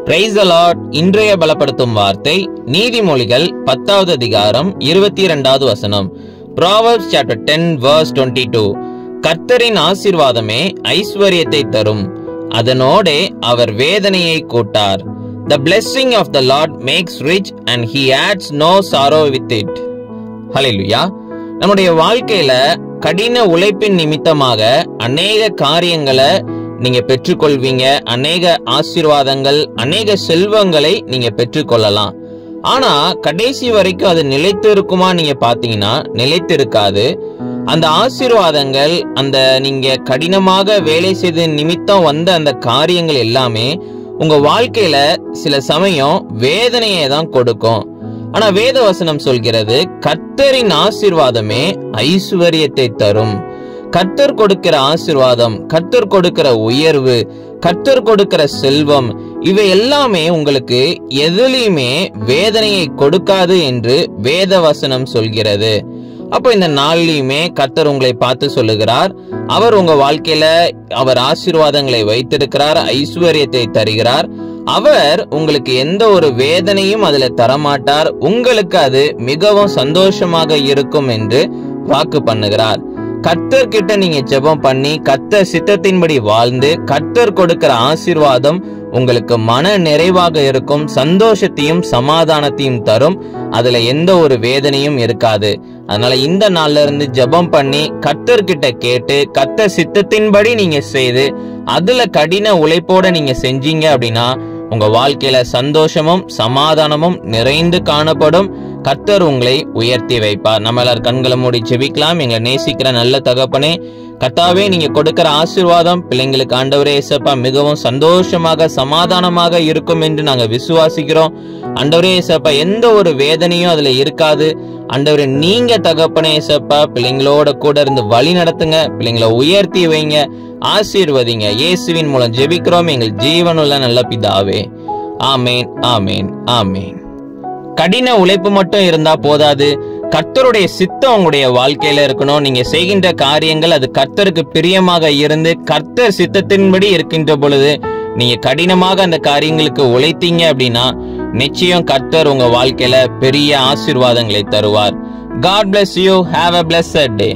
Praise the Lord. இன்றைய பலப்படுத்தும் வார்த்தை நீதிமொழிகள் 10வது அதிகாரம் 22வது வசனம். Proverbs chapter 10 verse 22. கர்த்தரின் ஆசீர்வாதமே ஐஸ்வரியத்தை தரும், அதனோடே அவர் வேதனையை கூட்டார். The blessing of the Lord makes rich and he adds no sorrow with it. ஹல்லேலூயா. நம்முடைய வாழ்க்கையில கடின உழைப்பின் நிமித்தமாக அநேக காரியங்களை நீங்க பெற்றுக்கொள்வீங்க, அநேக ஆசீர்வாதங்கள், அநேக செல்வங்களை நீங்க பெற்றுக்கொள்ளலாம். ஆனா கடைசி வரைக்கும் அது நிலைத்து இருக்குமா நீங்க பாத்தீங்கன்னா நிலைத்து இருக்காது. அந்த ஆசீர்வாதங்கள், அந்த நீங்க கடினமாக வேலை செய்த நிமித்தம் வந்த அந்த காரியங்கள் எல்லாமே உங்க வாழ்க்கையில சில சமயம் வேதனையை தான் கொடுக்கும். ஆனா வேத வசனம் சொல்கிறது கர்த்தரின் ஆசீர்வாதமே ஐஸ்வரியத்தை தரும். கர்த்தர் கொடுக்கிற ஆசீர்வாதம், கர்த்தர் கொடுக்கிற உயர்வு, கர்த்தர் கொடுக்கிற செல்வம், இவை எல்லாமே உங்களுக்கு எதிலையுமே வேதனையை கொடுக்காது என்று வேத வசனம் சொல்கிறது. அப்போ இந்த நாளிலுமே கர்த்தர் உங்களை பார்த்து சொல்லுகிறார், அவர் உங்க வாழ்க்கையில அவர் ஆசீர்வாதங்களை வைத்திருக்கிறார், ஐஸ்வர்யத்தை தருகிறார். அவர் உங்களுக்கு எந்த ஒரு வேதனையும் அதுல தரமாட்டார், உங்களுக்கு அது மிகவும் சந்தோஷமாக இருக்கும் என்று வாக்கு பண்ணுகிறார். கர்த்தர் கிட்ட நீங்க ஜெபம் பண்ணி கர்த்தர் சித்தத்தின்படி வாழ்ந்து கர்த்தர் கொடுக்கிற ஆசீர்வாதம் உங்களுக்கு மன நிறைவாக இருக்கும், சந்தோஷத்தையும் சமாதானத்தையும் தரும். அதுல எந்த ஒரு வேதனையும் இருக்காது. அதனால இந்த நாள்ல இருந்து ஜெபம் பண்ணி கர்த்தர் கிட்ட கேட்டு கர்த்தர் சித்தத்தின்படி நீங்க செய்து அதுல கடின உழைப்போட நீங்க செஞ்சீங்க அப்படின்னா உங்க வாழ்க்கையில சந்தோஷமும் சமாதானமும் நிறைந்து காணப்படும். கர்த்தர் உங்களை உயர்த்தி வைப்பார். நம்ம எல்லாரும் கண்களை மூடி ஜெபிக்கலாம். எங்களை நேசிக்கிற நல்ல தகப்பனே, கர்த்தாவே, நீங்க கொடுக்கிற ஆசீர்வாதம் பிள்ளைங்களுக்கு ஆண்டவரே இயேசப்பா மிகவும் சந்தோஷமாக சமாதானமாக இருக்கும் என்று நாங்க விசுவாசிக்கிறோம். ஆண்டவரே இயேசப்பா எந்த ஒரு வேதனையும் அதுல இருக்காது. ஆண்டவரே, நீங்க தகப்பனே இயேசப்பா பிள்ளைங்களோட கூட இருந்து வழி நடத்துங்க, பிள்ளைங்களை உயர்த்தி வைங்க, ஆசீர்வதிங்க. இயேசுவின் மூலம் ஜெபிக்கிறோம் எங்கள் ஜீவனுள்ள நல்ல பிதாவே. ஆமேன், ஆமேன், ஆமேன். கடின உழைப்பு மட்டும் இருந்தா போதாது, கர்த்தருடைய சித்தம் உங்களுடைய வாழ்க்கையில இருக்கணும். நீங்க செய்கின்ற காரியங்கள் அது கர்த்தருக்கு பிரியமாக இருந்து கர்த்தர் சித்தத்தின்படி இருக்கின்ற பொழுது நீங்க கடினமாக அந்த காரியங்களுக்கு உழைத்தீங்க அப்படின்னா நிச்சயம் கர்த்தர் உங்க வாழ்க்கையில பெரிய ஆசீர்வாதங்களை தருவார். God bless you. Have a blessed day.